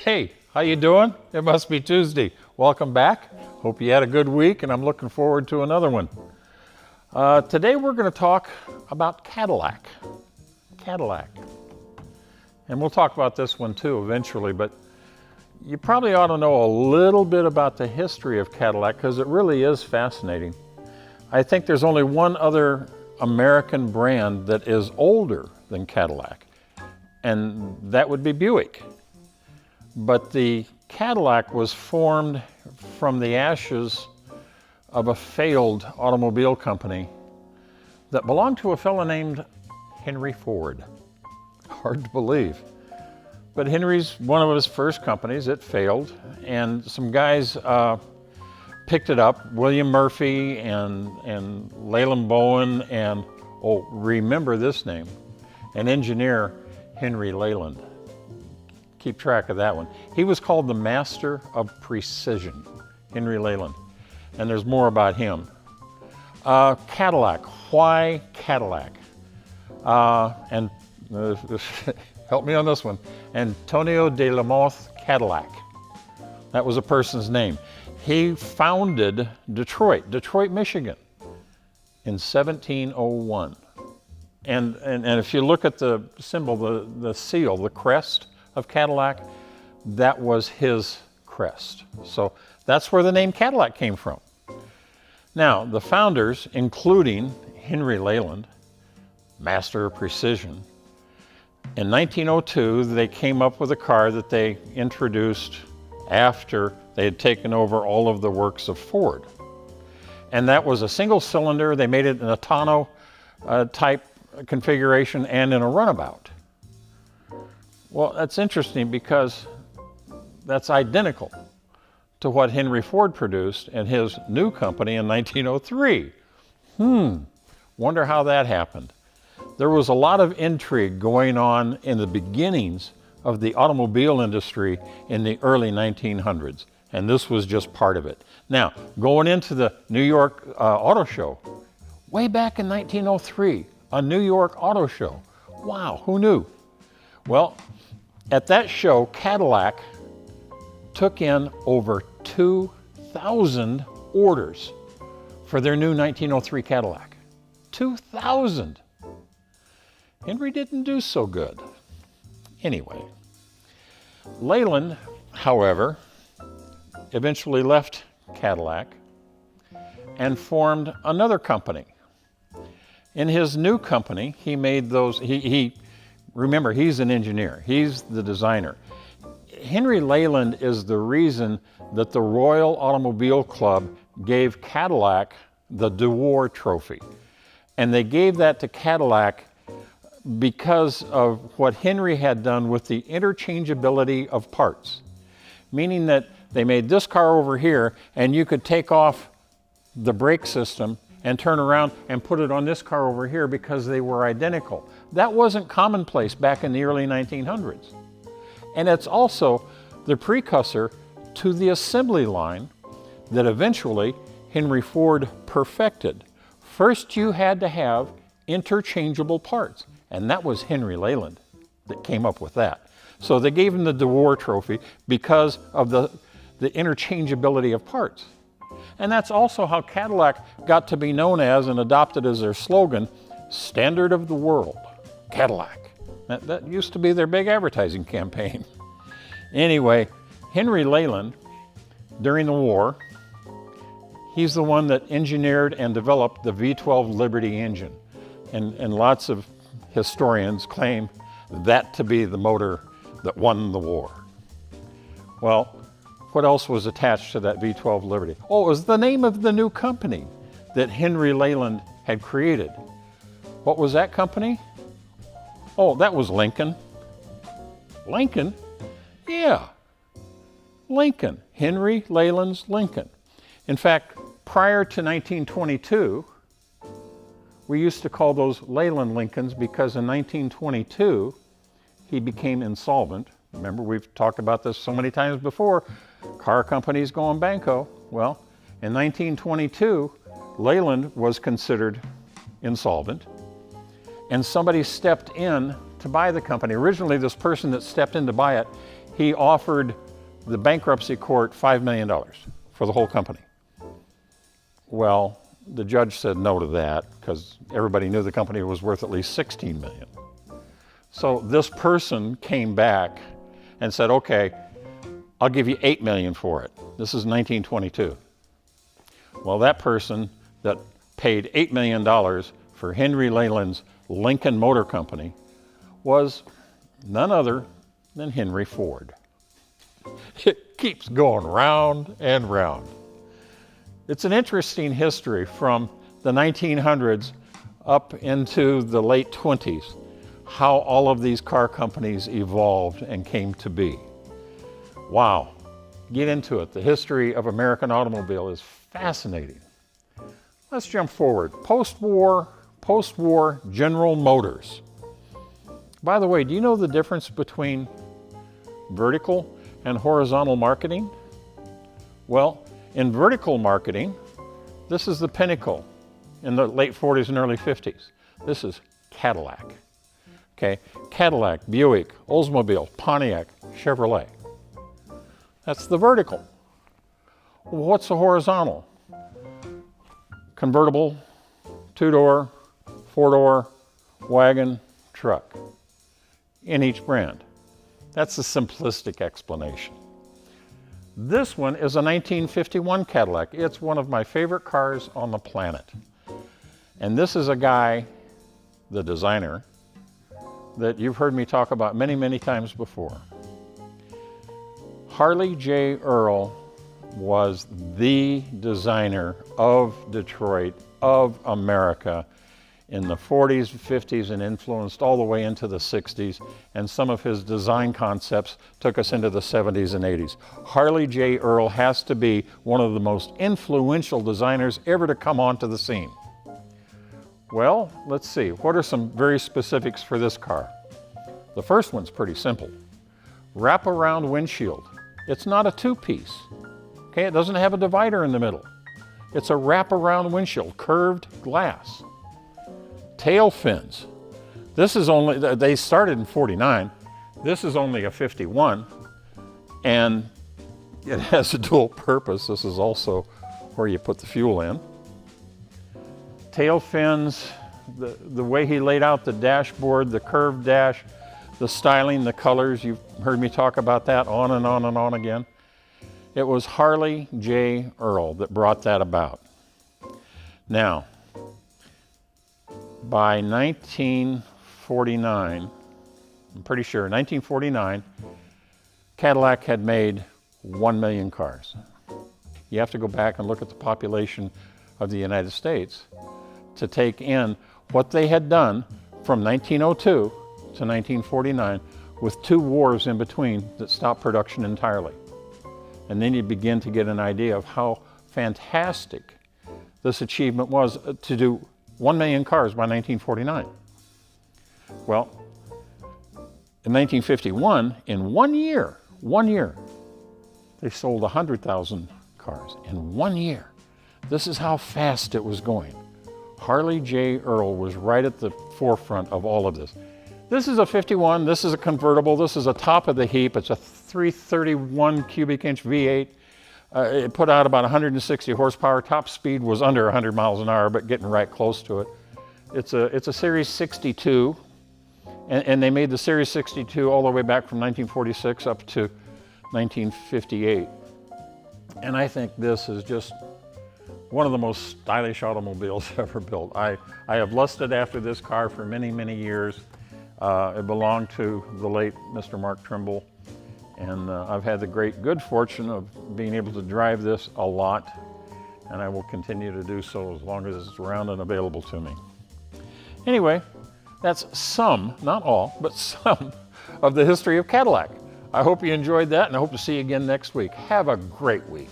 Hey, how you doing? It must be Tuesday. Welcome back. Hope you had a good week, and I'm looking forward to another one. Today we're going to talk about Cadillac. Cadillac. And we'll talk about this one too eventually, but you probably ought to know a little bit about the history of Cadillac because it really is fascinating. I think there's only one other American brand that is older than Cadillac, and that would be Buick. But the Cadillac was formed from the ashes of a failed automobile company that belonged to a fellow named Henry Ford. Hard to believe. But Henry's one of his first companies. It failed, and some guys picked it up, William Murphy and Leyland Bowen, and, oh, remember this name, an engineer, Henry Leyland. Keep track of that one. He was called the Master of Precision, Henry Leyland, and there's more about him. Cadillac, why Cadillac? And help me on this one, Antonio de la Mothe Cadillac. That was a person's name. He founded Detroit, Michigan in 1701. And if you look at the symbol, the seal, the crest of Cadillac, that was his crest. So that's where the name Cadillac came from. Now, the founders, including Henry Leyland, Master of Precision, in 1902, they came up with a car that they introduced after they had taken over all of the works of Ford. And that was a single cylinder. They made it in a tonneau type configuration and in a runabout. Well, that's interesting because that's identical to what Henry Ford produced in his new company in 1903. Wonder how that happened. There was a lot of intrigue going on in the beginnings of the automobile industry in the early 1900s, and this was just part of it. Now, going into the New York Auto Show, way back in 1903, a New York Auto Show. Wow, who knew? Well, at that show, Cadillac took in over 2,000 orders for their new 1903 Cadillac. 2,000! Henry didn't do so good. Anyway, Leyland, however, eventually left Cadillac and formed another company. In his new company, he made those, remember, he's an engineer, he's the designer. Henry Leyland is the reason that the Royal Automobile Club gave Cadillac the DeWar Trophy. And they gave that to Cadillac because of what Henry had done with the interchangeability of parts. Meaning that they made this car over here and you could take off the brake system and turn around and put it on this car over here because they were identical. That wasn't commonplace back in the early 1900s. And it's also the precursor to the assembly line that eventually Henry Ford perfected. First, you had to have interchangeable parts, and that was Henry Leyland that came up with that. So they gave him the DeWar Trophy because of the interchangeability of parts. And that's also how Cadillac got to be known as and adopted as their slogan, Standard of the World, Cadillac. That used to be their big advertising campaign. Anyway, Henry Leyland, during the war, he's the one that engineered and developed the V12 Liberty engine. And lots of historians claim that to be the motor that won the war. Well, what else was attached to that V12 Liberty? Oh, it was the name of the new company that Henry Leyland had created. What was that company? Oh, that was Lincoln. Lincoln? Yeah, Lincoln. Henry Leyland's Lincoln. In fact, prior to 1922, we used to call those Leyland Lincolns because in 1922, he became insolvent. Remember, we've talked about this so many times before, car companies going banco. Well, in 1922, Leyland was considered insolvent, and somebody stepped in to buy the company. Originally, this person that stepped in to buy it, he offered the bankruptcy court $5 million for the whole company. Well, the judge said no to that because everybody knew the company was worth at least $16 million. So this person came back and said, okay, I'll give you $8 million for it. This is 1922. Well, that person that paid $8 million for Henry Leyland's Lincoln Motor Company was none other than Henry Ford. It keeps going round and round. It's an interesting history from the 1900s up into the late 20s, how all of these car companies evolved and came to be. Wow, get into it. The history of American automobile is fascinating. Let's jump forward. Post-war General Motors. By the way, do you know the difference between vertical and horizontal marketing? Well, in vertical marketing, this is the pinnacle in the late 40s and early 50s. This is Cadillac. Okay, Cadillac, Buick, Oldsmobile, Pontiac, Chevrolet. That's the vertical. Well, what's the horizontal? Convertible, two-door, four-door, wagon, truck in each brand. That's the simplistic explanation. This one is a 1951 Cadillac. It's one of my favorite cars on the planet. And this is a guy, the designer, that you've heard me talk about many, many times before. Harley J. Earl was the designer of Detroit, of America, in the 40s, 50s, and influenced all the way into the 60s, and some of his design concepts took us into the 70s and 80s. Harley J. Earl has to be one of the most influential designers ever to come onto the scene. Well, let's see, what are some very specifics for this car? The first one's pretty simple. Wrap-around windshield. It's not a two-piece. Okay, it doesn't have a divider in the middle. It's a wrap-around windshield, curved glass. Tail fins. This is only, they started in 49. This is only a 51, and it has a dual purpose. This is also where you put the fuel in. Tail fins, the way he laid out the dashboard, the curved dash, the styling, the colors, you've heard me talk about that on and on and on again. It was Harley J. Earl that brought that about. Now, by 1949, I'm pretty sure, 1949, Cadillac had made 1 million cars. You have to go back and look at the population of the United States to take in what they had done from 1902 to 1949 with 2 wars in between that stopped production entirely. And then you begin to get an idea of how fantastic this achievement was to do 1 million cars by 1949. Well, in 1951, in 1 year, they sold 100,000 cars in 1 year. This is how fast it was going. Harley J. Earl was right at the forefront of all of this. This is a 51, this is a convertible, this is a top of the heap. It's a 331 cubic inch V8. It put out about 160 horsepower. Top speed was under 100 miles an hour, but getting right close to it. It's a Series 62, and they made the Series 62 all the way back from 1946 up to 1958. And I think this is just one of the most stylish automobiles ever built. I have lusted after this car for many, many years. It belonged to the late Mr. Mark Trimble. And I've had the good fortune of being able to drive this a lot, and I will continue to do so as long as it's around and available to me. Anyway, that's some, not all, but some of the history of Cadillac. I hope you enjoyed that, and I hope to see you again next week. Have a great week.